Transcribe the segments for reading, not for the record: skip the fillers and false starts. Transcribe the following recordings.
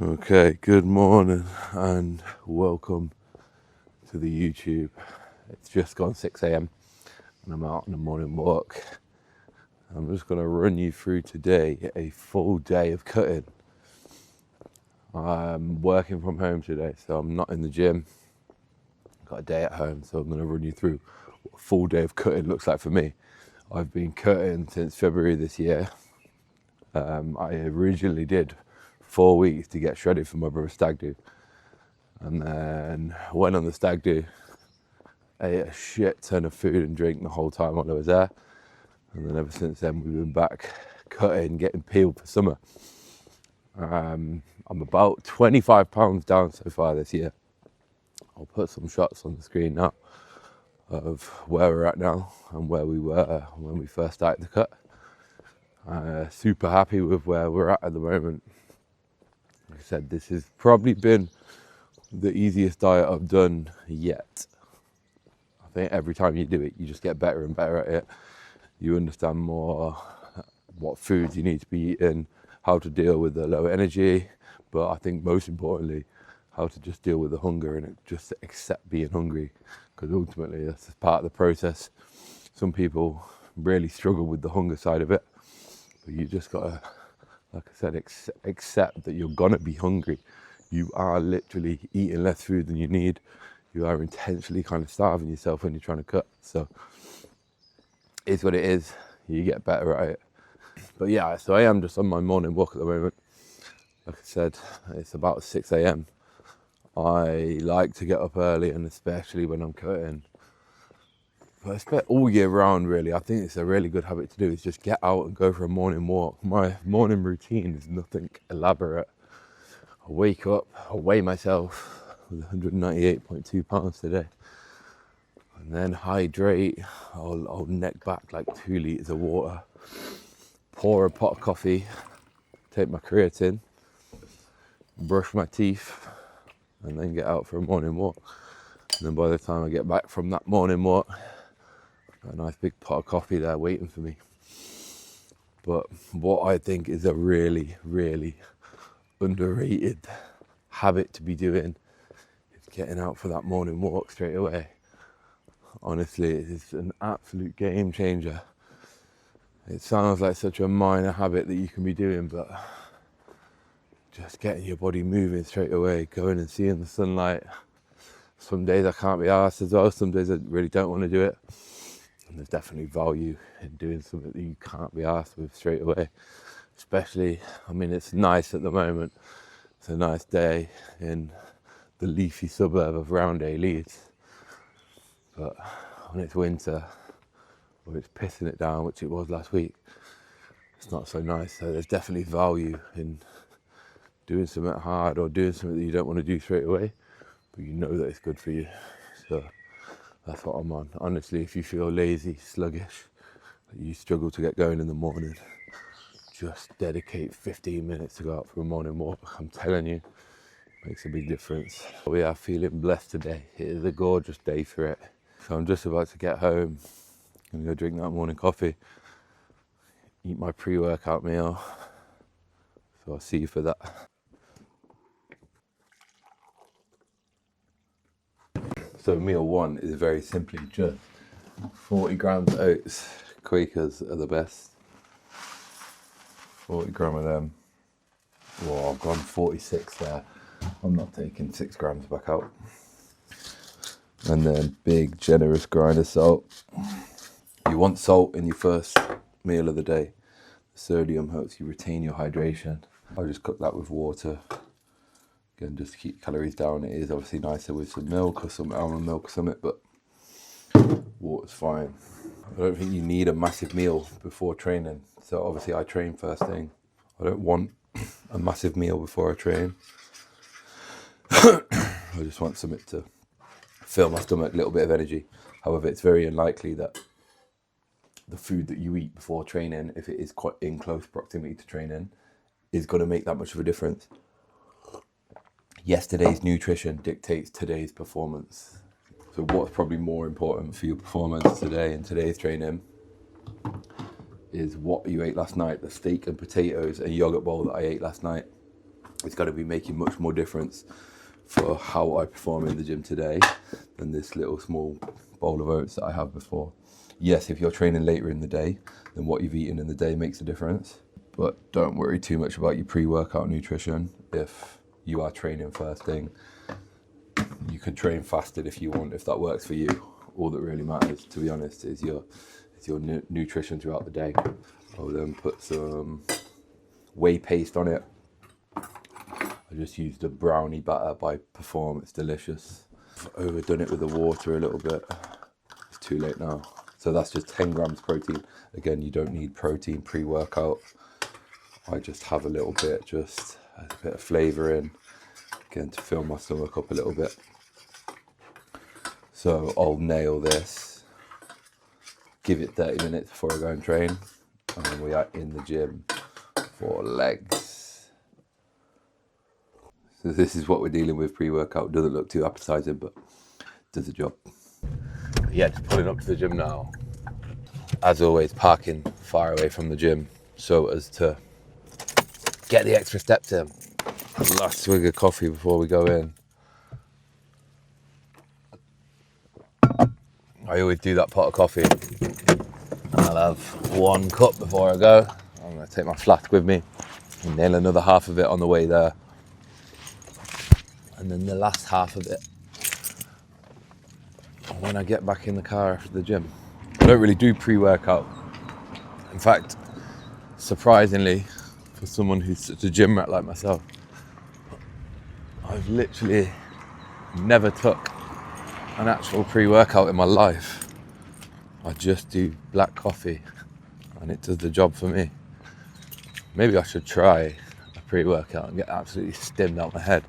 Okay, good morning and welcome to the YouTube. It's just gone 6 a.m. and I'm out on a morning walk. I'm just going to run you through today a full day of cutting. I'm working from home today, so I'm not in the gym. Got a day at home, so I'm going to run you through what a full day of cutting looks like for me. I've been cutting since February this year. I originally did 4 weeks to get shredded for my brother's stag do. And then went on the stag do, ate a shit ton of food and drink the whole time while I was there. And then ever since then, we've been back cutting, getting peeled for summer. I'm about 25 pounds down so far this year. I'll put some shots on the screen now of where we're at now and where we were when we first started to cut. Super happy with where we're at the moment. Like I said, this has probably been the easiest diet I've done yet. I think every time you do it, you just get better and better at it. You understand more what foods you need to be eating, how to deal with the low energy, but I think most importantly, how to just deal with the hunger and just accept being hungry, because ultimately that's just part of the process. Some people really struggle with the hunger side of it, but you just gotta, like I said, accept that you're gonna be hungry. You are literally eating less food than you need. You are intentionally kind of starving yourself when you're trying to cut. So it's what it is. You get better at it. But yeah, so I am just on my morning walk at the moment. Like I said, it's about 6 a.m. I like to get up early, and especially when I'm cutting. But I spend all year round, really. I think it's a really good habit to do, is just get out and go for a morning walk. My morning routine is nothing elaborate. I wake up, I weigh myself with 198.2 pounds today, and then hydrate. I'll neck back like 2 litres of water, pour a pot of coffee, take my creatine, brush my teeth, and then get out for a morning walk. And then by the time I get back from that morning walk, a nice big pot of coffee there waiting for me. But what I think is a really, really underrated habit to be doing is getting out for that morning walk straight away. Honestly, it's an absolute game changer. It sounds like such a minor habit that you can be doing, but just getting your body moving straight away, going and seeing the sunlight. Some days I can't be arsed as well, some days I really don't want to do it. And there's definitely value in doing something that you can't be arsed with straight away. Especially, I mean, it's nice at the moment. It's a nice day in the leafy suburb of Roundhay, Leeds. But when it's winter, or it's pissing it down, which it was last week, it's not so nice. So there's definitely value in doing something hard or doing something that you don't want to do straight away, but you know that it's good for you. So that's what I'm on. Honestly, if you feel lazy, sluggish, you struggle to get going in the morning, just dedicate 15 minutes to go out for a morning walk. I'm telling you, it makes a big difference. We are feeling blessed today. It is a gorgeous day for it. So I'm just about to get home and go drink that morning coffee, eat my pre-workout meal. So I'll see you for that. So meal one is very simply just 40 grams of oats. Quakers are the best. 40 gram of them. Well, I've gone 46 there. I'm not taking 6 grams back out. And then big generous grind of salt. You want salt in your first meal of the day. Sodium helps you retain your hydration. I'll just cook that with water. Again, just to keep calories down. It is obviously nicer with some milk or some almond milk or something, but water's fine. I don't think you need a massive meal before training. So obviously I train first thing. I don't want a massive meal before I train. I just want something to fill my stomach, a little bit of energy. However, it's very unlikely that the food that you eat before training, if it is quite in close proximity to training, is going to make that much of a difference. Yesterday's nutrition dictates today's performance. So what's probably more important for your performance today in today's training is what you ate last night. The steak and potatoes and yogurt bowl that I ate last night it's got to be making much more difference for how I perform in the gym today than this little small bowl of oats that I have before. Yes, if you're training later in the day, then what you've eaten in the day makes a difference. But don't worry too much about your pre-workout nutrition. If you are training first thing, you can train fasted if you want, if that works for you. All that really matters, to be honest, is your nutrition throughout the day. I'll then put some whey paste on it. I just used a brownie batter by Perform, it's delicious. I've overdone it with the water a little bit. It's too late now. So that's just 10 grams protein. Again, you don't need protein pre-workout. I just have a little bit, just a bit of flavour in, again to fill my stomach up a little bit. So I'll nail this, give it 30 minutes before I go and train, and then we are in the gym for legs. So this is what we're dealing with pre-workout. Doesn't look too appetizing, but does the job. Yeah, just pulling up to the gym now. As always, parking far away from the gym so as to get the extra steps in. Last swig of coffee before we go in. I always do that pot of coffee. I'll have 1 cup before I go. I'm going to take my flask with me and nail another half of it on the way there. And then the last half of it when I get back in the car after the gym. I don't really do pre-workout. In fact, surprisingly, for someone who's such a gym rat like myself, I've literally never took an actual pre-workout in my life. I just do black coffee and it does the job for me. Maybe I should try a pre-workout and get absolutely stimmed out my head.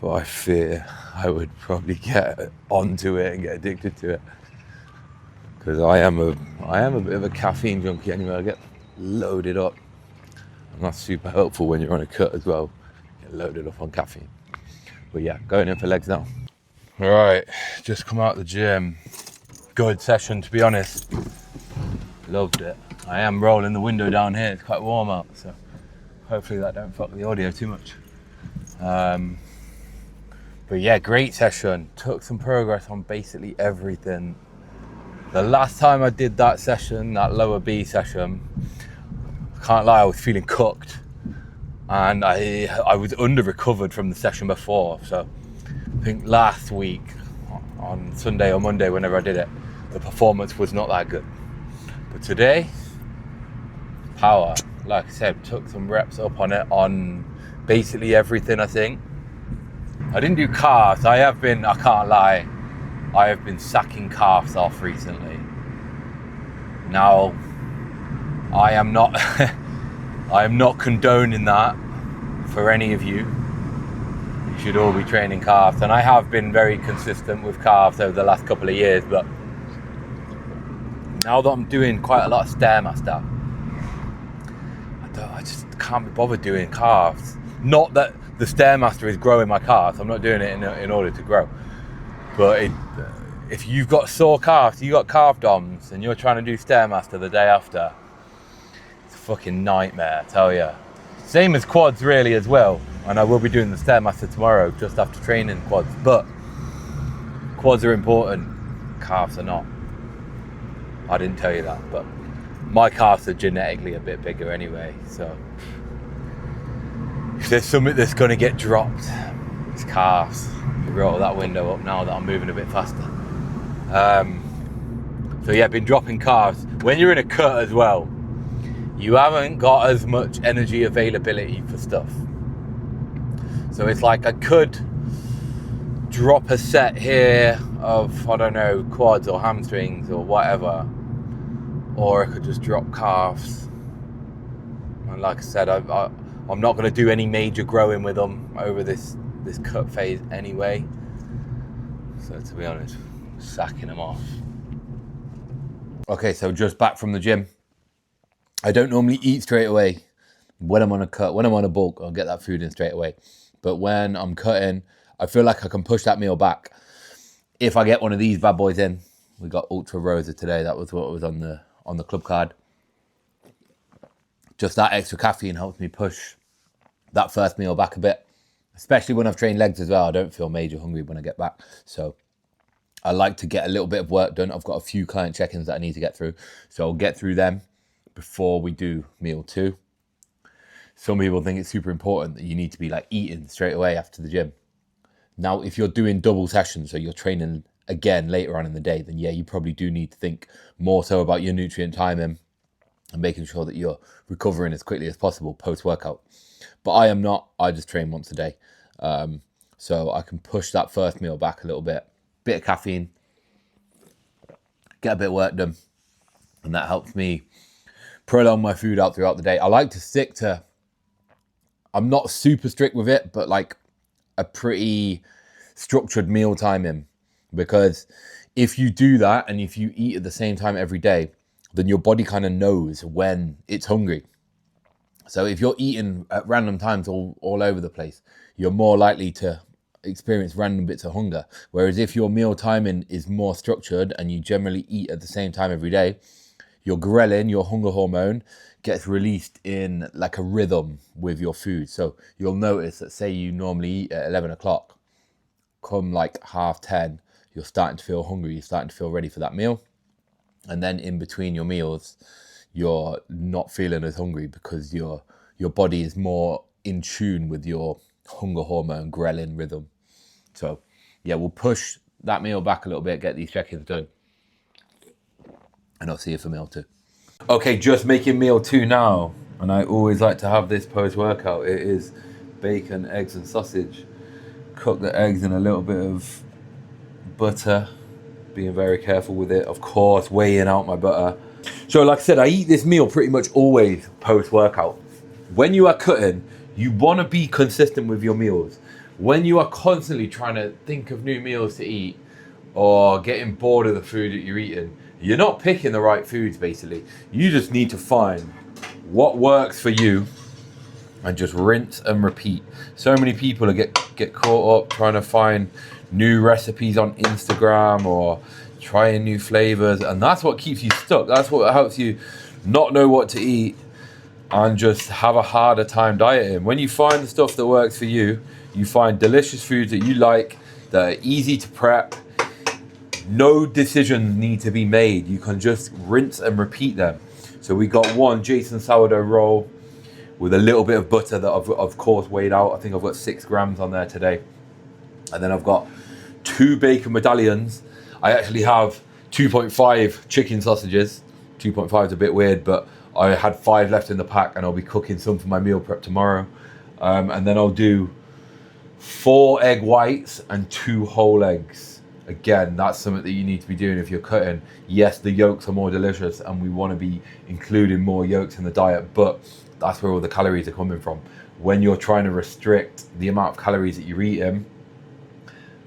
But I fear I would probably get onto it and get addicted to it. Because I am a bit of a caffeine junkie anyway. I get loaded up. And that's super helpful when you're on a cut as well. Get loaded up on caffeine. But yeah, going in for legs now. All right, just come out the gym. Good session, to be honest. Loved it. I am rolling the window down here. It's quite warm out, so hopefully that don't fuck the audio too much. But yeah, great session. Took some progress on basically everything. The last time I did that session, that lower B session, I can't lie, I was feeling cooked. And I was under-recovered from the session before. So I think last week, on Sunday or Monday, whenever I did it, the performance was not that good. But today, power. Like I said, took some reps up on it on basically everything, I think. I didn't do calves. I can't lie, I have been sacking calves off recently. Now, I am not condoning that for any of you. You should all be training calves. And I have been very consistent with calves over the last couple of years, but now that I'm doing quite a lot of Stairmaster, I just can't be bothered doing calves. Not that the Stairmaster is growing my calves. I'm not doing it in order to grow. But if you've got sore calves, you got calf DOMs, and you're trying to do Stairmaster the day after, it's a fucking nightmare, I tell you. Same as quads really as well. And I will be doing the Stairmaster tomorrow just after training quads. But quads are important, calves are not. I didn't tell you that, but my calves are genetically a bit bigger anyway, so if there's something that's going to get dropped, it's calves. Roll that window up now that I'm moving a bit faster. So yeah, been dropping calves. When you're in a cut as well, you haven't got as much energy availability for stuff. So it's like I could drop a set here of, I don't know, quads or hamstrings or whatever, or I could just drop calves. And like I said, I'm not going to do any major growing with them over this cut phase anyway. So to be honest, sacking them off. Okay, so just back from the gym. I don't normally eat straight away when I'm on a cut. When I'm on a bulk, I'll get that food in straight away. But when I'm cutting, I feel like I can push that meal back. If I get one of these bad boys in, we got Ultra Rosa today. That was what was on the club card. Just that extra caffeine helps me push that first meal back a bit, especially when I've trained legs as well. I don't feel major hungry when I get back. So I like to get a little bit of work done. I've got a few client check-ins that I need to get through. So I'll get through them before we do meal 2. Some people think it's super important that you need to be like eating straight away after the gym. Now, if you're doing double sessions, so you're training again later on in the day, then yeah, you probably do need to think more so about your nutrient timing and making sure that you're recovering as quickly as possible post-workout. But I am not. I just train once a day. So I can push that first meal back a little bit of caffeine, get a bit of work done, and that helps me prolong my food out throughout the day. I like to stick to, I'm not super strict with it, but like a pretty structured meal timing, because if you do that and if you eat at the same time every day, then your body kind of knows when it's hungry. So if you're eating at random times all over the place, you're more likely to experience random bits of hunger. Whereas if your meal timing is more structured and you generally eat at the same time every day, your ghrelin, your hunger hormone, gets released in like a rhythm with your food. So you'll notice that, say you normally eat at 11 o'clock, come like 10:30, you're starting to feel hungry, you're starting to feel ready for that meal. And then in between your meals, you're not feeling as hungry because your body is more in tune with your hunger hormone ghrelin rhythm. So yeah, we'll push that meal back a little bit, get these check-ins done, and I'll see you for meal 2. Okay, just making meal 2 now, and I always like to have this post-workout. It is bacon, eggs and sausage. Cook the eggs in a little bit of butter, being very careful with it, of course, weighing out my butter. So like I said, I eat this meal pretty much always post-workout. When you are cutting, you want to be consistent with your meals. When you are constantly trying to think of new meals to eat or getting bored of the food that you're eating, you're not picking the right foods, basically. You just need to find what works for you and just rinse and repeat. So many people get caught up trying to find new recipes on Instagram or trying new flavors, and that's what keeps you stuck. That's what helps you not know what to eat and just have a harder time dieting. When you find the stuff that works for you, you find delicious foods that you like, that are easy to prep. No decisions need to be made. You can just rinse and repeat them. So we got one Jason sourdough roll with a little bit of butter that I've of course weighed out. I think I've got 6 grams on there today. And then I've got 2 bacon medallions. I actually have 2.5 chicken sausages. 2.5 is a bit weird, but I had 5 left in the pack, and I'll be cooking some for my meal prep tomorrow. And then I'll do 4 egg whites and 2 whole eggs. Again, that's something that you need to be doing if you're cutting. Yes, the yolks are more delicious, and we want to be including more yolks in the diet, but that's where all the calories are coming from. When you're trying to restrict the amount of calories that you're eating,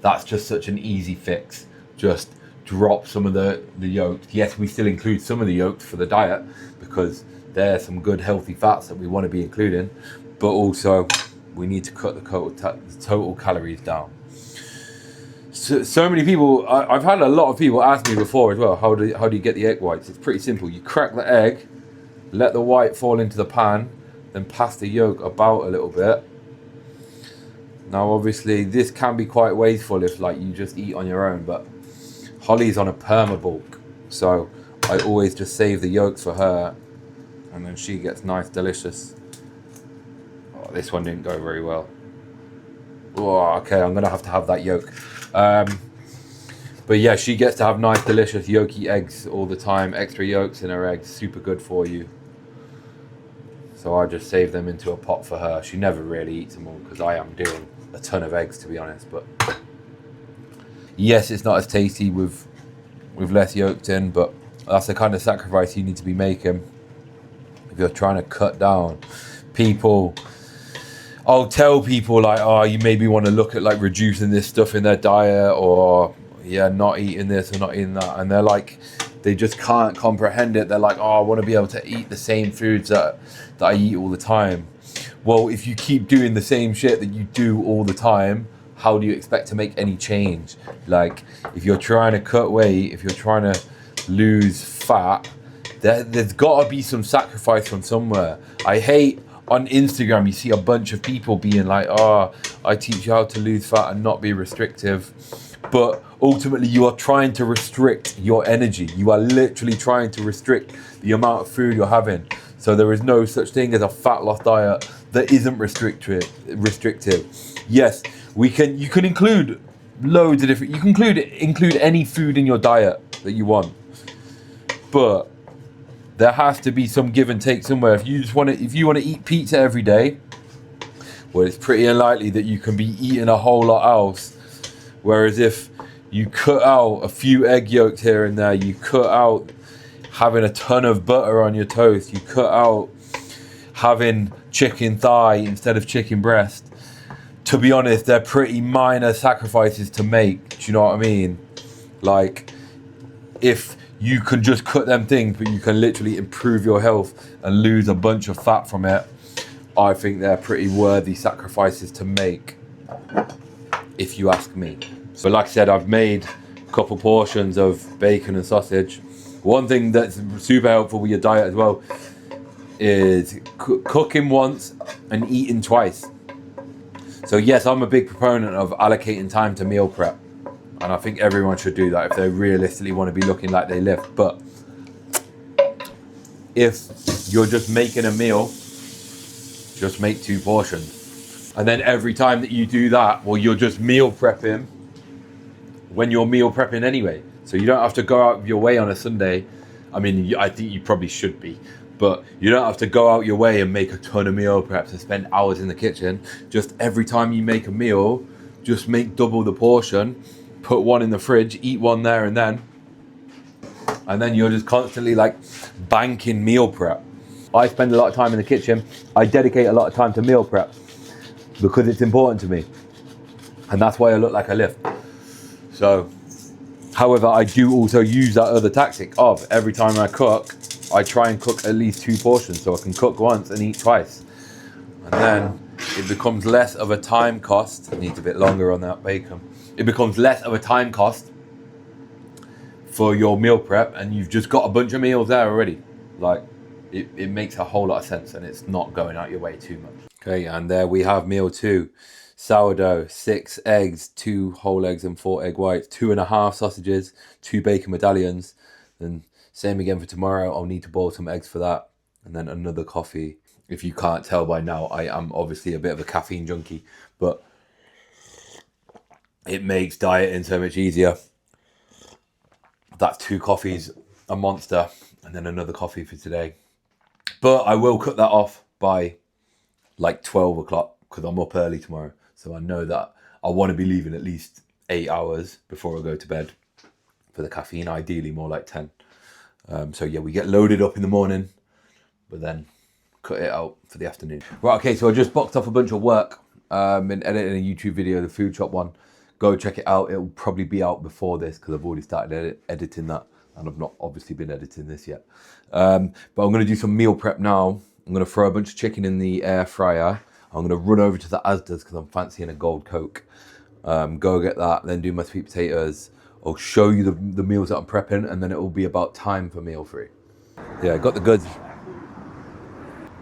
that's just such an easy fix. Just drop some of the yolks. Yes, we still include some of the yolks for the diet because there's some good healthy fats that we want to be including, but also we need to cut the total calories down. So many people, I've had a lot of people ask me before as well, how do you get the egg whites? It's pretty simple. You crack the egg, let the white fall into the pan, then pass the yolk about a little bit. Now obviously this can be quite wasteful if like you just eat on your own, but Holly's on a perma bulk, so I always just save the yolks for her, and then she gets nice delicious. Oh, this one didn't go very well. Oh, okay, I'm gonna have to have that yolk. But yeah, she gets to have nice delicious yolky eggs all the time. Extra yolks in her eggs, super good for you. So I just save them into a pot for her. She never really eats them all because I am doing a ton of eggs, to be honest. But yes, it's not as tasty with less yolks in, but that's the kind of sacrifice you need to be making if you're trying to cut down. I'll tell people like, oh, you maybe want to look at like reducing this stuff in their diet, or yeah, not eating this or not eating that, and they're like, they just can't comprehend it. They're like, oh, I want to be able to eat the same foods that I eat all the time. Well, if you keep doing the same shit that you do all the time, how do you expect to make any change? Like, if you're trying to cut weight, if you're trying to lose fat, there's got to be some sacrifice from somewhere. I hate on Instagram, you see a bunch of people being like, oh, I teach you how to lose fat and not be restrictive. But ultimately, you are trying to restrict your energy. You are literally trying to restrict the amount of food you're having. So there is no such thing as a fat loss diet that isn't restrictive. Yes, you can include loads of different, you can include any food in your diet that you want. But there has to be some give and take somewhere. If you want to eat pizza every day, well, it's pretty unlikely that you can be eating a whole lot else. Whereas if you cut out a few egg yolks here and there, you cut out having a ton of butter on your toast, you cut out having chicken thigh instead of chicken breast. To be honest, they're pretty minor sacrifices to make. Do you know what I mean? Like, if you can just cut them things, but you can literally improve your health and lose a bunch of fat from it, I think they're pretty worthy sacrifices to make, if you ask me. So like I said, I've made a couple portions of bacon and sausage. One thing that's super helpful with your diet as well is cooking once and eating twice. So yes, I'm a big proponent of allocating time to meal prep. And I think everyone should do that if they realistically want to be looking like they lift. But if you're just making a meal, just make 2 portions. And then every time that you do that, well, you're just meal prepping when you're meal prepping anyway. So you don't have to go out of your way on a Sunday. I mean, I think you probably should be. But you don't have to go out your way and make a ton of meal preps and spend hours in the kitchen. Just every time you make a meal, just make double the portion. Put one in the fridge, eat one there and then you're just constantly like banking meal prep. I spend a lot of time in the kitchen. I dedicate a lot of time to meal prep because it's important to me. And that's why I look like I lift. So, however, I do also use that other tactic of every time I cook, I try and cook at least 2 portions so I can cook once and eat twice. And then it becomes less of a time cost. It needs a bit longer on that bacon. It becomes less of a time cost for your meal prep, and you've just got a bunch of meals there already. Like, it makes a whole lot of sense, and it's not going out your way too much. Okay, and there we have meal 2. Sourdough, 6 eggs, 2 whole eggs and 4 egg whites, 2.5 sausages, 2 bacon medallions. Then same again for tomorrow. I'll need to boil some eggs for that. And then another coffee. If you can't tell by now, I am obviously a bit of a caffeine junkie, but it makes dieting so much easier. That's 2 coffees, a monster, and then another coffee for today. But I will cut that off by like 12 o'clock because I'm up early tomorrow. So I know that I want to be leaving at least 8 hours before I go to bed for the caffeine, ideally more like 10. So yeah, we get loaded up in the morning, but then cut it out for the afternoon. Right, okay, so I just boxed off a bunch of work. Been editing a YouTube video, the food shop one. Go check it out. It'll probably be out before this because I've already started editing that, and I've not obviously been editing this yet. But I'm going to do some meal prep now. I'm going to throw a bunch of chicken in the air fryer. I'm going to run over to the Asda's because I'm fancying a Gold Coke. Go get that, then do my sweet potatoes. I'll show you the meals that I'm prepping, and then it will be about time for meal 3. Yeah, I got the goods.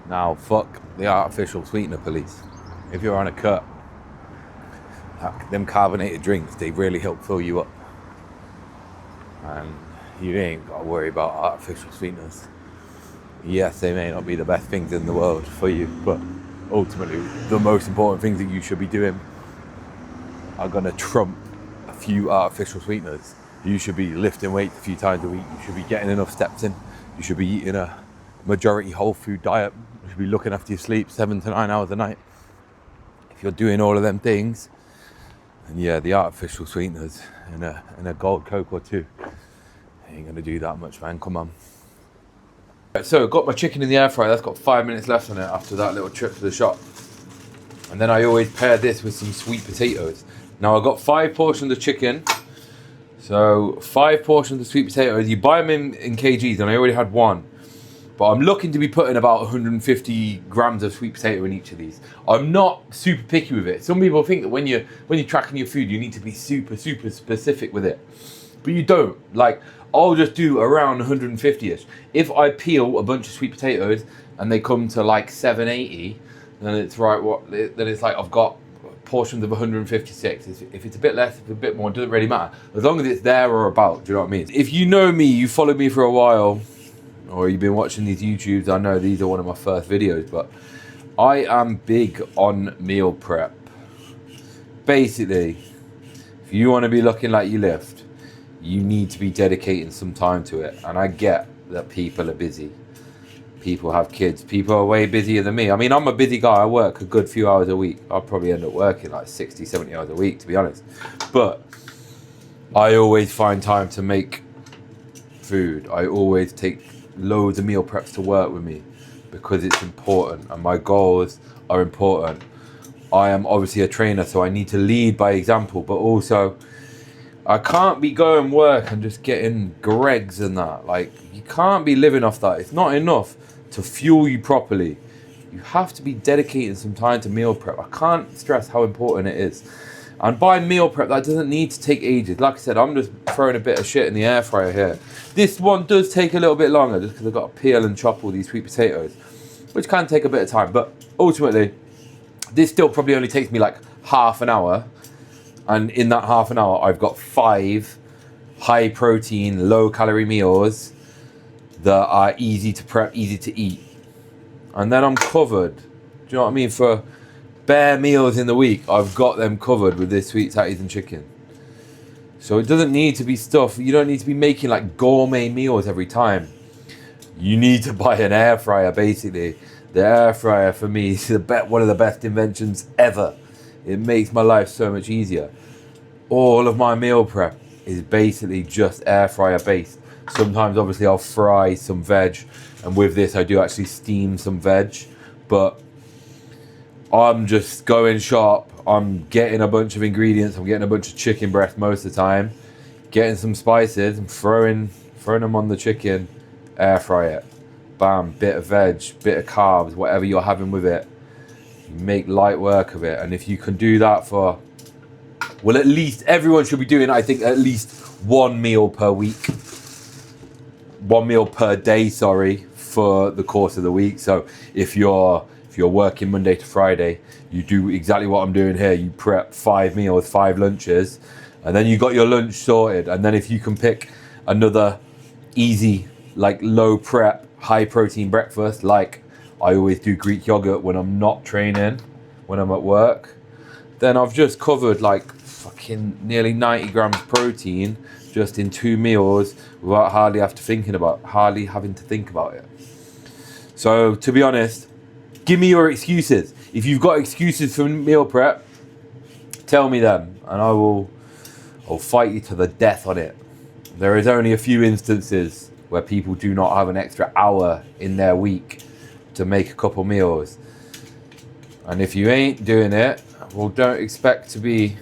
Now, fuck the artificial sweetener police. If you're on a cut, them carbonated drinks, they really help fill you up. And you ain't got to worry about artificial sweeteners. Yes, they may not be the best things in the world for you, but ultimately, the most important things that you should be doing are going to trump a few artificial sweeteners. You should be lifting weights a few times a week. You should be getting enough steps in. You should be eating a majority whole food diet. You should be looking after your sleep 7 to 9 hours a night. If you're doing all of them things, and yeah, the artificial sweeteners in a Gold Coke or 2 ain't gonna do that much, man. Come on. Right, so I've got my chicken in the air fryer. That's got 5 minutes left on it after that little trip to the shop. And then I always pair this with some sweet potatoes. Now I've got 5 portions of chicken. So 5 portions of sweet potatoes. You buy them in kgs, and I already had 1. But I'm looking to be putting about 150 grams of sweet potato in each of these. I'm not super picky with it. Some people think that when you're tracking your food, you need to be super specific with it. But you don't. Like, I'll just do around 150-ish. If I peel a bunch of sweet potatoes and they come to like 780, then it's right. Then it's like I've got portions of 156. If it's a bit less, if it's a bit more, it doesn't really matter as long as it's there or about. Do you know what I mean? If you know me, you followed me for a while, or you've been watching these YouTubes, I know these are one of my first videos, but I am big on meal prep. Basically, if you want to be looking like you lift, you need to be dedicating some time to it. And I get that people are busy. People have kids. People are way busier than me. I mean, I'm a busy guy. I work a good few hours a week. I'll probably end up working like 60, 70 hours a week, to be honest. But I always find time to make food. I always take loads of meal preps to work with me because it's important and my goals are important. I am obviously a trainer, so I need to lead by example, but also I can't be going work and just getting Greggs and that. Like, you can't be living off that. It's not enough to fuel you properly. You have to be dedicating some time to meal prep. I can't stress how important it is. And by meal prep, that doesn't need to take ages. Like I said, I'm just throwing a bit of shit in the air fryer here. This one does take a little bit longer just because I've got to peel and chop all these sweet potatoes, which can take a bit of time. But ultimately, this still probably only takes me like half an hour. And in that half an hour, I've got 5 high protein, low calorie meals that are easy to prep, easy to eat. And then I'm covered. Do you know what I mean? For bare meals in the week, I've got them covered with this sweet tatties and chicken. So it doesn't need to be stuff. You don't need to be making like gourmet meals every time. You need to buy an air fryer, basically. The air fryer for me is one of the best inventions ever. It makes my life so much easier. All of my meal prep is basically just air fryer based. Sometimes obviously I'll fry some veg, and with this I do actually steam some veg, but I'm just going sharp. I'm getting a bunch of ingredients. I'm getting a bunch of chicken breast most of the time, getting some spices and throwing them on the chicken, air fry it. Bam, bit of veg, bit of carbs, whatever you're having with it. You make light work of it. And if you can do that for, well, at least everyone should be doing, I think, at least 1 meal per week. 1 meal per day, sorry, for the course of the week. So if you're working Monday to Friday, you do exactly what I'm doing here. You prep 5 meals, 5 lunches, and then you got your lunch sorted. And then if you can pick another easy, like low prep, high protein breakfast, like I always do Greek yogurt when I'm not training, when I'm at work, then I've just covered like fucking nearly 90 grams protein just in 2 meals without hardly having to think about it. So to be honest, give me your excuses. If you've got excuses for meal prep, tell me them and I'll fight you to the death on it. There is only a few instances where people do not have an extra hour in their week to make a couple meals. And if you ain't doing it, well, don't expect to be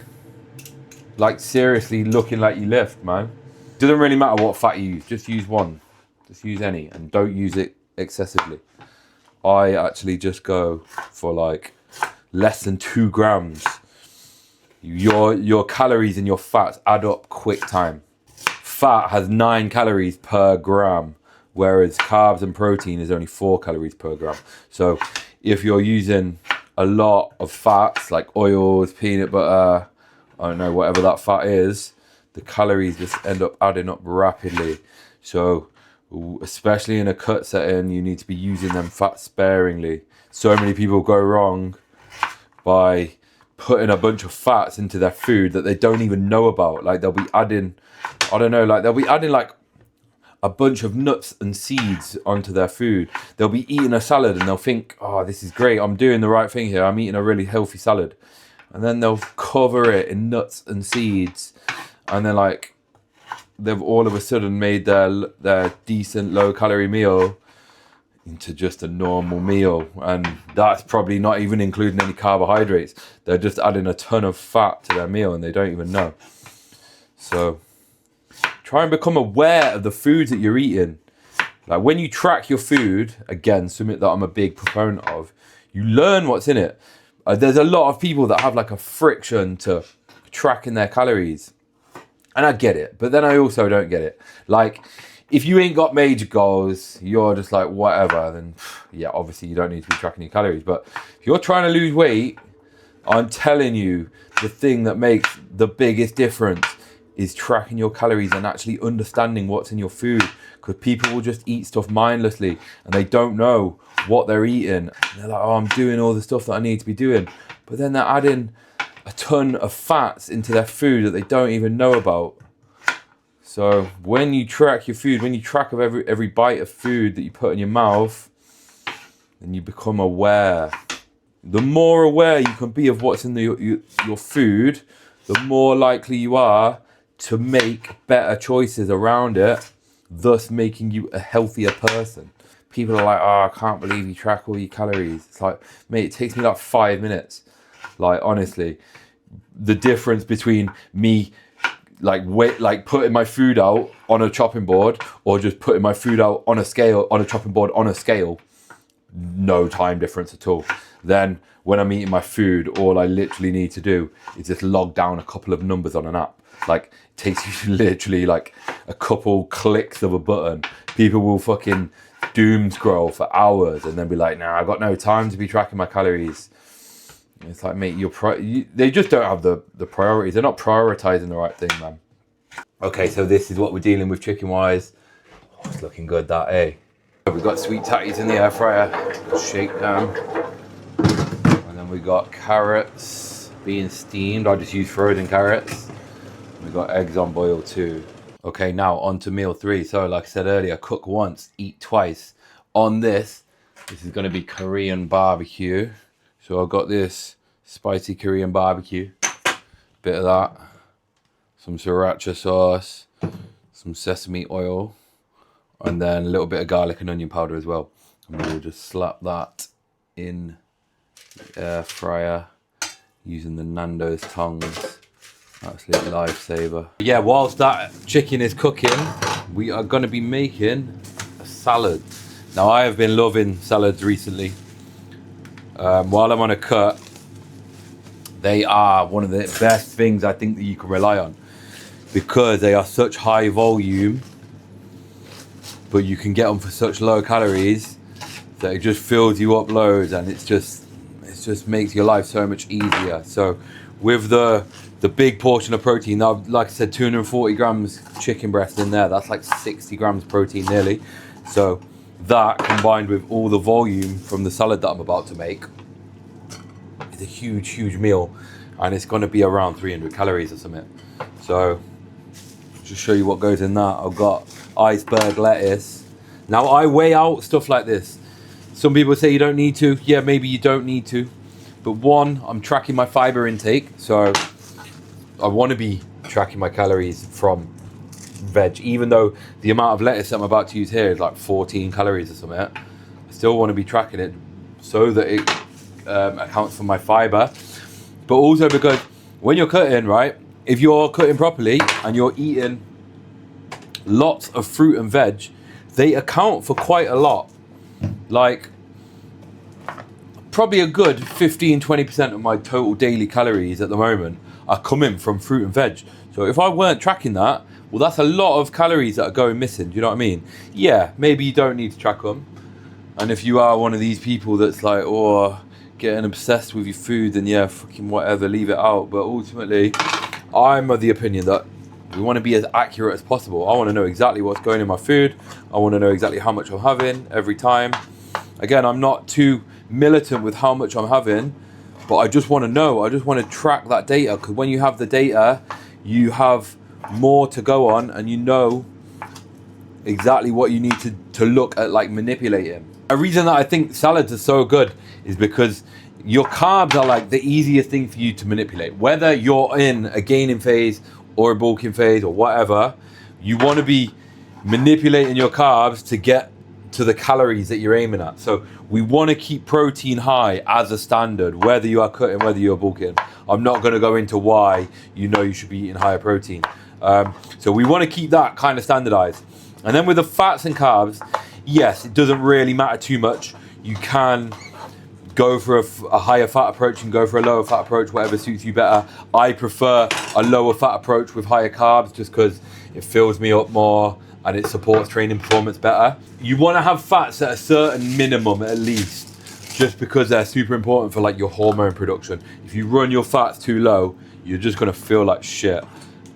like seriously looking like you lift, man. Doesn't really matter what fat you use, just use one. Just use any and don't use it excessively. I actually just go for like less than 2 grams. Your calories and your fats add up quick time. Fat has 9 calories per gram, whereas carbs and protein is only 4 calories per gram. So if you're using a lot of fats like oils, peanut butter, I don't know, whatever that fat is, the calories just end up adding up rapidly. So especially in a cut setting, you need to be using them fat sparingly. So many people go wrong by putting a bunch of fats into their food that they don't even know about. Like they'll be adding, they'll be adding like a bunch of nuts and seeds onto their food. They'll be eating a salad and they'll think, oh, this is great. I'm doing the right thing here. I'm eating a really healthy salad. And then they'll cover it in nuts and seeds. And then like, they've all of a sudden made their decent low calorie meal into just a normal meal. And that's probably not even including any carbohydrates. They're just adding a ton of fat to their meal and they don't even know. So try and become aware of the foods that you're eating. Like when you track your food, again, something that I'm a big proponent of, you learn what's in it. There's a lot of people that have like a friction to tracking their calories. And I get it, but then I also don't get it. Like if you ain't got major goals, you're just like whatever, then yeah, obviously you don't need to be tracking your calories. But if you're trying to lose weight, I'm telling you, the thing that makes the biggest difference is tracking your calories and actually understanding what's in your food. Because people will just eat stuff mindlessly and they don't know what they're eating. And they're like, oh, I'm doing all the stuff that I need to be doing. But then they're adding a ton of fats into their food that they don't even know about. So when you track your food, when you track of every bite of food that you put in your mouth, then you become aware. The more aware you can be of what's in your food, the more likely you are to make better choices around it, thus making you a healthier person. People are like, oh, I can't believe you track all your calories. It's like, mate, it takes me like 5 minutes. Like, honestly, the difference between me like putting my food out on a chopping board or just putting my food out on a scale, on a chopping board, on a scale, no time difference at all. Then when I'm eating my food, all I literally need to do is just log down a couple of numbers on an app. Like, it takes you literally like a couple clicks of a button. People will fucking doom scroll for hours and then be like, nah, I got no time to be tracking my calories. It's like, mate, they just don't have the priorities. They're not prioritizing the right thing, man. Okay, so this is what we're dealing with chicken-wise. Oh, it's looking good, that, eh? We've got sweet tatties in the air fryer. Shake them. And then we got carrots being steamed. I just use frozen carrots. We got eggs on boil too. Okay, now on to meal 3. So, like I said earlier, cook once, eat twice. On this is going to be Korean barbecue. So I've got this spicy Korean barbecue, bit of that, some sriracha sauce, some sesame oil, and then a little bit of garlic and onion powder as well. And we'll just slap that in the air fryer using the Nando's tongs. Absolute lifesaver. Yeah, whilst that chicken is cooking, we are going to be making a salad. Now, I have been loving salads recently. While I'm on a cut, they are one of the best things I think that you can rely on because they are such high volume, but you can get them for such low calories that it just fills you up loads, and it just makes your life so much easier. So with the big portion of protein, now, like I said, 240 grams chicken breast in there, that's like 60 grams protein nearly. So that combined with all the volume from the salad that I'm about to make is a huge meal, and it's going to be around 300 calories or something. So just show you what goes in that. I've got iceberg lettuce. Now, I weigh out stuff like this. Some people say you don't need to. Yeah, maybe you don't need to, but one, I'm tracking my fiber intake, so I want to be tracking my calories from veg, even though the amount of lettuce I'm about to use here is like 14 calories or something. I still want to be tracking it so that it accounts for my fiber, but also because when you're cutting, right, if you're cutting properly and you're eating lots of fruit and veg, they account for quite a lot. Like probably a good 15-20% of my total daily calories at the moment are coming from fruit and veg. So if I weren't tracking that, well, that's a lot of calories that are going missing. Do you know what I mean? Yeah, maybe you don't need to track them. And if you are one of these people that's like, oh, getting obsessed with your food, then yeah, fucking whatever, leave it out. But ultimately, I'm of the opinion that we want to be as accurate as possible. I want to know exactly what's going in my food. I want to know exactly how much I'm having every time. Again, I'm not too militant with how much I'm having, but I just want to know. I just want to track that data, because when you have the data, you have more to go on, and you know exactly what you need to look at, like manipulating. A reason that I think salads are so good is because your carbs are like the easiest thing for you to manipulate. Whether you're in a gaining phase or a bulking phase or whatever, you want to be manipulating your carbs to get to the calories that you're aiming at. So we want to keep protein high as a standard, whether you are cutting, whether you're bulking. I'm not going to go into why you should be eating higher protein. So we want to keep that kind of standardized. And then with the fats and carbs, yes, it doesn't really matter too much. You can go for a higher fat approach and go for a lower fat approach, whatever suits you better. I prefer a lower fat approach with higher carbs just because it fills me up more and it supports training performance better. You want to have fats at a certain minimum at least, just because they're super important for like your hormone production. If you run your fats too low, you're just gonna feel like shit.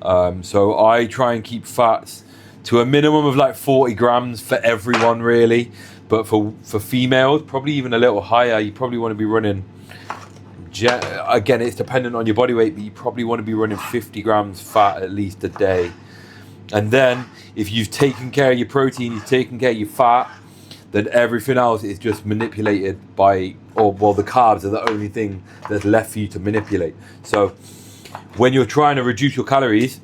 So I try and keep fats to a minimum of like 40 grams for everyone really. But for females, probably even a little higher. You probably want to be running, again, it's dependent on your body weight, but you probably want to be running 50 grams fat at least a day. And then if you've taken care of your protein, you've taken care of your fat, then everything else is just manipulated by, well, the carbs are the only thing that's left for you to manipulate. So when you're trying to reduce your calories,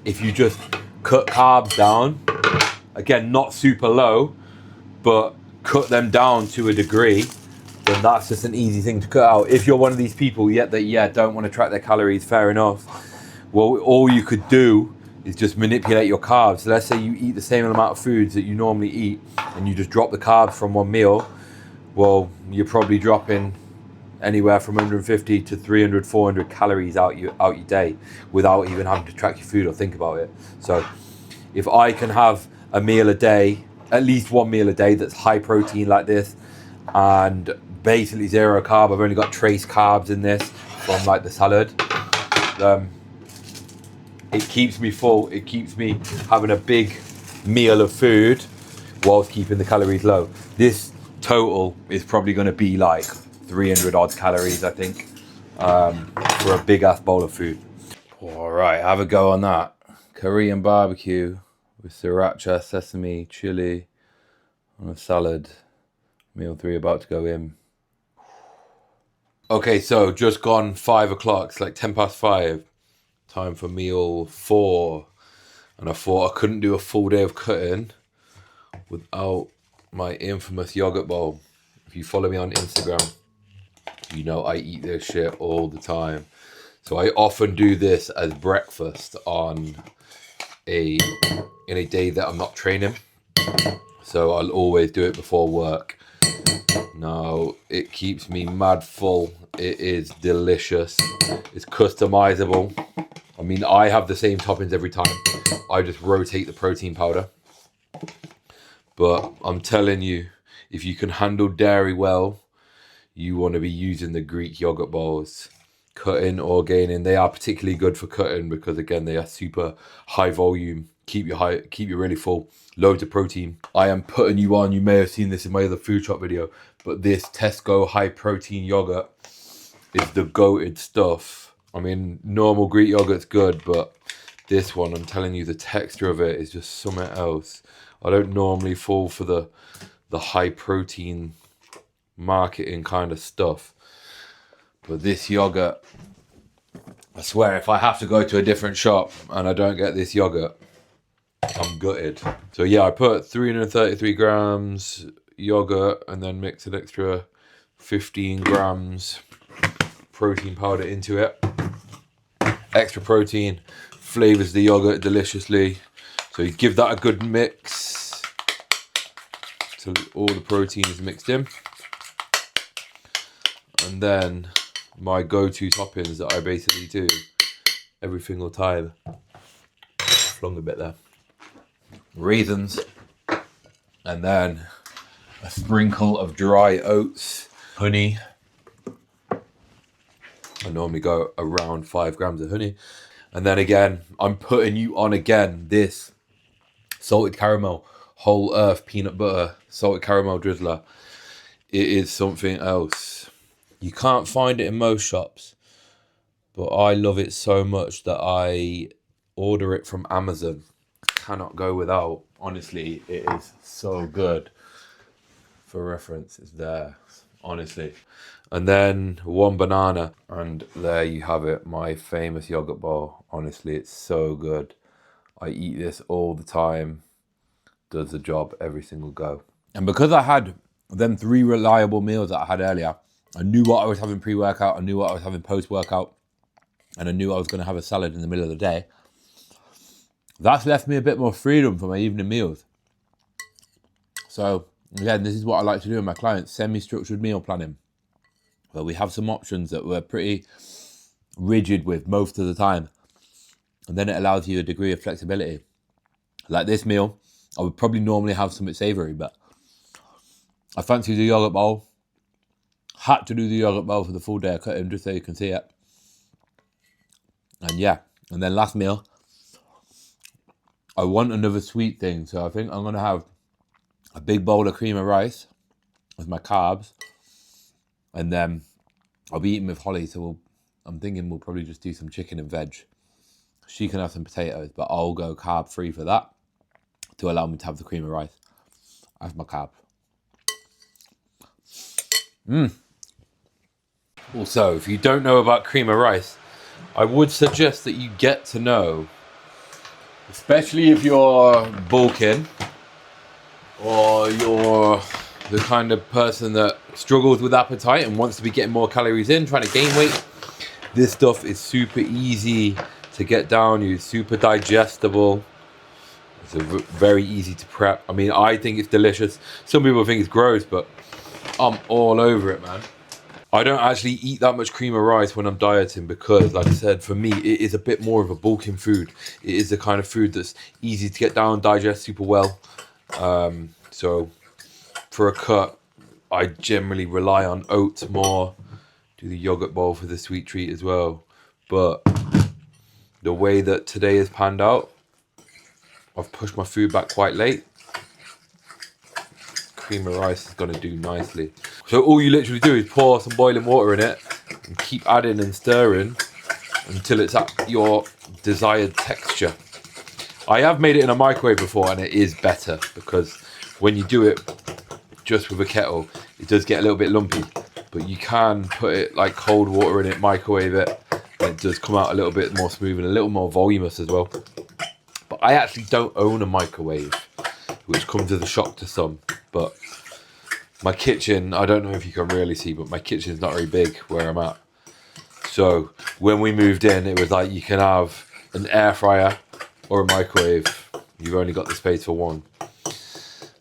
if you just cut carbs down, again, not super low, but cut them down to a degree, then that's just an easy thing to cut out. If you're one of these people that don't want to track their calories, fair enough. Well, all you could do is just manipulate your carbs. So let's say you eat the same amount of foods that you normally eat and you just drop the carbs from one meal. Well, you're probably dropping anywhere from 150 to 300, 400 calories out your day without even having to track your food or think about it. So if I can have a meal a day, at least one meal a day that's high protein like this, and basically zero carb, I've only got trace carbs in this from like the salad, it keeps me full. It keeps me having a big meal of food whilst keeping the calories low. This total is probably going to be like 300 odd calories, I think, for a big ass bowl of food. All right, have a go on that. Korean barbecue with sriracha, sesame, chili on a salad. Meal 3 about to go in. Okay, so just gone 5 o'clock. It's like 10 past 5. Time for meal 4. And I thought I couldn't do a full day of cutting without my infamous yogurt bowl. If you follow me on Instagram, you know I eat this shit all the time. So I often do this as breakfast in a day that I'm not training. So I'll always do it before work. Now, it keeps me mad full. It is delicious. It's customizable. I mean, I have the same toppings every time. I just rotate the protein powder. But I'm telling you, if you can handle dairy well, you want to be using the Greek yogurt bowls. Cutting or gaining, they are particularly good for cutting because again, they are super high volume, keep you really full, loads of protein. I am putting you on, you may have seen this in my other food shop video, but this Tesco high protein yogurt is the goated stuff. I mean, normal Greek yogurt's good, but this one, I'm telling you, the texture of it is just something else. I don't normally fall for the high protein marketing kind of stuff. But this yogurt, I swear, if I have to go to a different shop and I don't get this yogurt, I'm gutted. So yeah, I put 333 grams yogurt and then mix an extra 15 grams protein powder into it. Extra protein flavors the yogurt deliciously. So you give that a good mix till all the protein is mixed in. And then my go-to toppings that I basically do every single time. Flung a bit there. Raisins. And then a sprinkle of dry oats, honey. I normally go around 5 grams of honey. And then again, I'm putting you on again this salted caramel, whole earth peanut butter, salted caramel drizzler. It is something else. You can't find it in most shops, but I love it so much that I order it from Amazon. Cannot go without. Honestly, it is so good. For reference, it's there, honestly. And then 1 banana, and there you have it, my famous yogurt bowl. Honestly, it's so good. I eat this all the time. Does the job every single go. And because I had them 3 reliable meals that I had earlier, I knew what I was having pre-workout, I knew what I was having post-workout, and I knew I was going to have a salad in the middle of the day. That's left me a bit more freedom for my evening meals. So, again, this is what I like to do with my clients, semi-structured meal planning, where we have some options that we're pretty rigid with most of the time. And then it allows you a degree of flexibility. Like this meal, I would probably normally have something savoury, but I fancy the yogurt bowl. Had to do the yogurt bowl for the full day of cutting, just so you can see it. And yeah, and then last meal, I want another sweet thing. So I think I'm going to have a big bowl of cream of rice with my carbs. And then I'll be eating with Holly, so I'm thinking we'll probably just do some chicken and veg. She can have some potatoes, but I'll go carb free for that to allow me to have the cream of rice as my carb. Also, if you don't know about cream of rice, I would suggest that you get to know, especially if you're bulking or you're the kind of person that struggles with appetite and wants to be getting more calories in, trying to gain weight. This stuff is super easy to get down. It's super digestible. It's very easy to prep. I mean, I think it's delicious. Some people think it's gross, but I'm all over it, man. I don't actually eat that much cream of rice when I'm dieting because, like I said, for me, it is a bit more of a bulking food. It is the kind of food that's easy to get down, digest super well. So for a cut, I generally rely on oats more. Do the yogurt bowl for the sweet treat as well. But the way that today has panned out, I've pushed my food back quite late. Cream of rice is going to do nicely. So all you literally do is pour some boiling water in it and keep adding and stirring until it's at your desired texture. I have made it in a microwave before and it is better because when you do it just with a kettle, it does get a little bit lumpy. But you can put it like cold water in it, microwave it, and it does come out a little bit more smooth and a little more voluminous as well. But I actually don't own a microwave, which comes as a shock to some. But my kitchen, I don't know if you can really see, but my kitchen's not very big where I'm at. So when we moved in, it was like you can have an air fryer or a microwave. You've only got the space for one.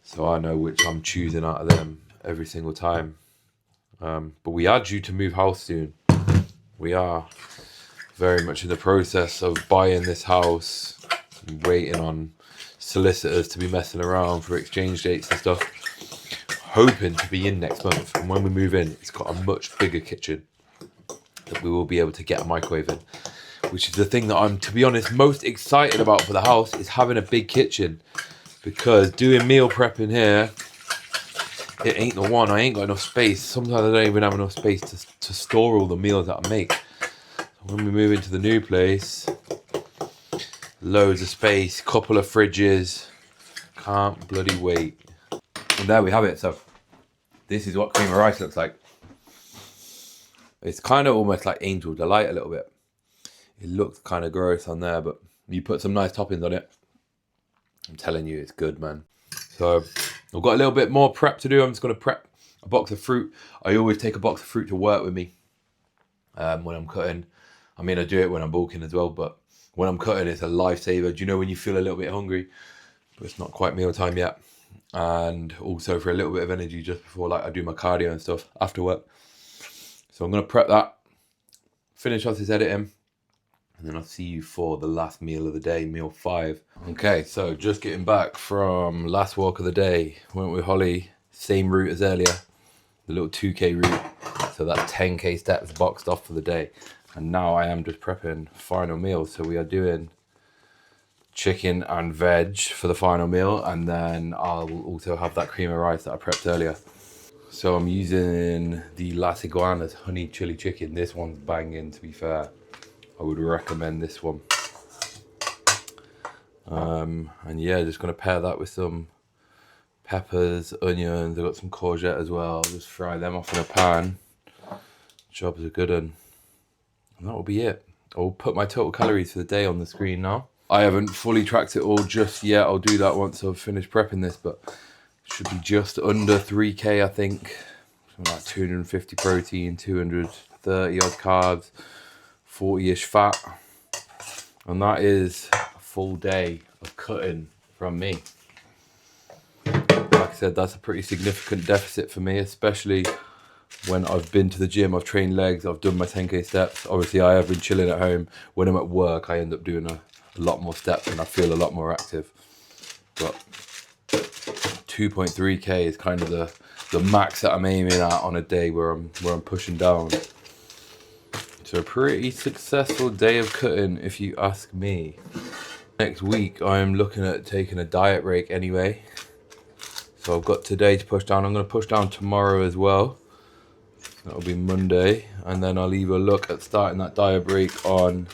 So I know which I'm choosing out of them every single time. But we are due to move house soon. We are very much in the process of buying this house, waiting on solicitors to be messing around for exchange dates and stuff. Hoping to be in next month, and when we move in, it's got a much bigger kitchen that we will be able to get a microwave in, which is the thing that I'm, to be honest, most excited about for the house, is having a big kitchen, because doing meal prep in here, it ain't the one. I ain't got enough space. Sometimes I don't even have enough space to store all the meals that I make. So when we move into the new place, loads of space, couple of fridges, can't bloody wait. And there we have it. So this is what cream of rice looks like. It's kind of almost like Angel Delight a little bit. It looks kind of gross on there, but you put some nice toppings on it, I'm telling you, it's good, man. So I've got a little bit more prep to do. I'm just going to prep a box of fruit. I always take a box of fruit to work with me when I'm cutting. I mean, I do it when I'm bulking as well, but when I'm cutting, it's a lifesaver. Do you know when you feel a little bit hungry, but it's not quite meal time yet? And also for a little bit of energy just before, like, I do my cardio and stuff after work. So I'm going to prep that, finish off this editing, and then I'll see you for the last meal of the day, meal 5. Okay, so just getting back from last walk of the day. Went with Holly, same route as earlier, the little 2K route. So that's 10K steps boxed off for the day. And now I am just prepping final meal. So we are doing chicken and veg for the final meal, and then I'll also have that cream of rice that I prepped earlier. So I'm using the Las Iguanas honey chili chicken. This one's banging, to be fair. I would recommend this one. And yeah, just going to pair that with some peppers, onions. I've got some courgette as well. I'll just fry them off in a pan. Job's a good one. And that will be it. I'll put my total calories for the day on the screen now. I haven't fully tracked it all just yet. I'll do that once I've finished prepping this, but it should be just under 3K, I think. Something like 250 protein, 230 odd carbs, 40-ish fat. And that is a full day of cutting from me. Like I said, that's a pretty significant deficit for me, especially when I've been to the gym, I've trained legs, I've done my 10K steps. Obviously, I have been chilling at home. When I'm at work, I end up doing a lot more steps and I feel a lot more active. but 2.3k is kind of the max that I'm aiming at on a day where I'm pushing down. So a pretty successful day of cutting, if you ask me. Next week, I'm looking at taking a diet break anyway. So I've got today to push down. I'm going to push down tomorrow as well. That'll be Monday. And then I'll either look at starting that diet break on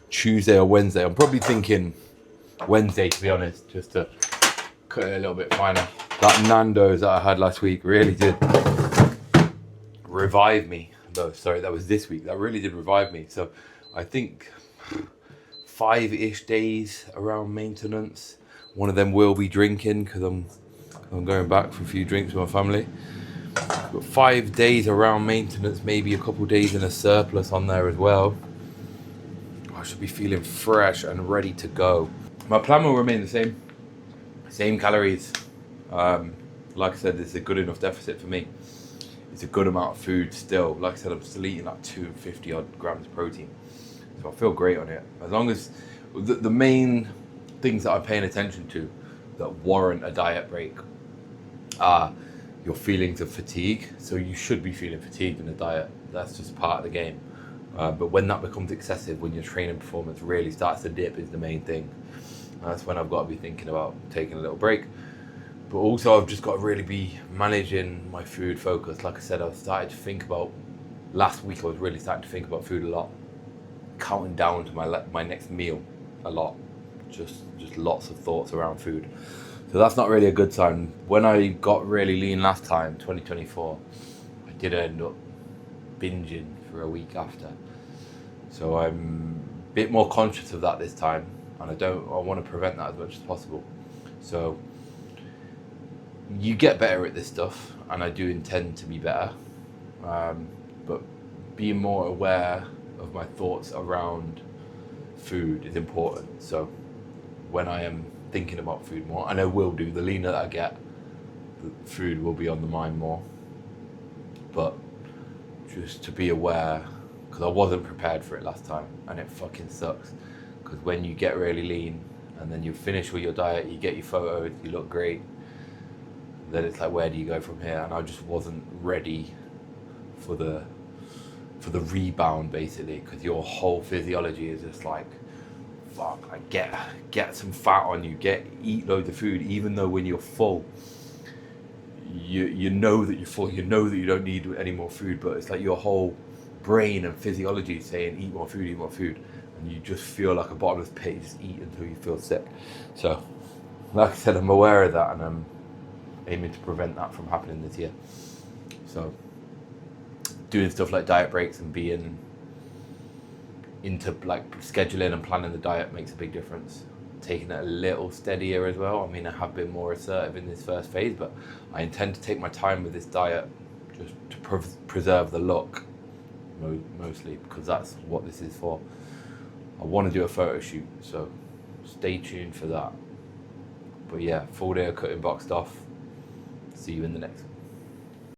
Tuesday or Wednesday. I'm probably thinking Wednesday, to be honest, just to cut it a little bit finer. That Nando's that I had last week really did revive me. Though, sorry, that was this week. That really did revive me. So I think 5-ish days around maintenance. One of them will be drinking because I'm going back for a few drinks with my family. But 5 days around maintenance, maybe a couple days in a surplus on there as well. I should be feeling fresh and ready to go. My plan will remain the same calories. Like I said, this is a good enough deficit for me. It's a good amount of food still. Like I said, I'm still eating like 250 odd grams of protein. So I feel great on it. As long as the main things that I'm paying attention to that warrant a diet break are your feelings of fatigue. So you should be feeling fatigued in a diet. That's just part of the game. But when that becomes excessive, when your training performance really starts to dip, is the main thing. That's when I've got to be thinking about taking a little break. But also I've just got to really be managing my food focus. Like I said, I've started to think about, last week I was really starting to think about food a lot. Counting down to my next meal a lot. Just lots of thoughts around food. So that's not really a good sign. When I got really lean last time, 2024, I did end up binging for a week after. So I'm a bit more conscious of that this time, and I want to prevent that as much as possible. So you get better at this stuff, and I do intend to be better, but being more aware of my thoughts around food is important. So when I am thinking about food more, and I will do, the leaner that I get, the food will be on the mind more. But just to be aware, because I wasn't prepared for it last time, and it fucking sucks. Because when you get really lean, and then you finish with your diet, you get your photos, you look great, then it's like, where do you go from here? And I just wasn't ready for the rebound, basically, because your whole physiology is just like, fuck, like get some fat on you, eat loads of food, even though when you're full, you know that you're full, you know that you don't need any more food, but it's like your whole brain and physiology is saying eat more food, and you just feel like a bottomless pit. You just eat until you feel sick. So like I said, I'm aware of that, and I'm aiming to prevent that from happening this year. So doing stuff like diet breaks and being into like scheduling and planning the diet makes a big difference. Taking it a little steadier as well. I mean, I have been more assertive in this first phase, but I intend to take my time with this diet just to preserve the look, mostly, because that's what this is for. I want to do a photo shoot, so stay tuned for that. But yeah, full day of cutting boxed off. See you in the next one.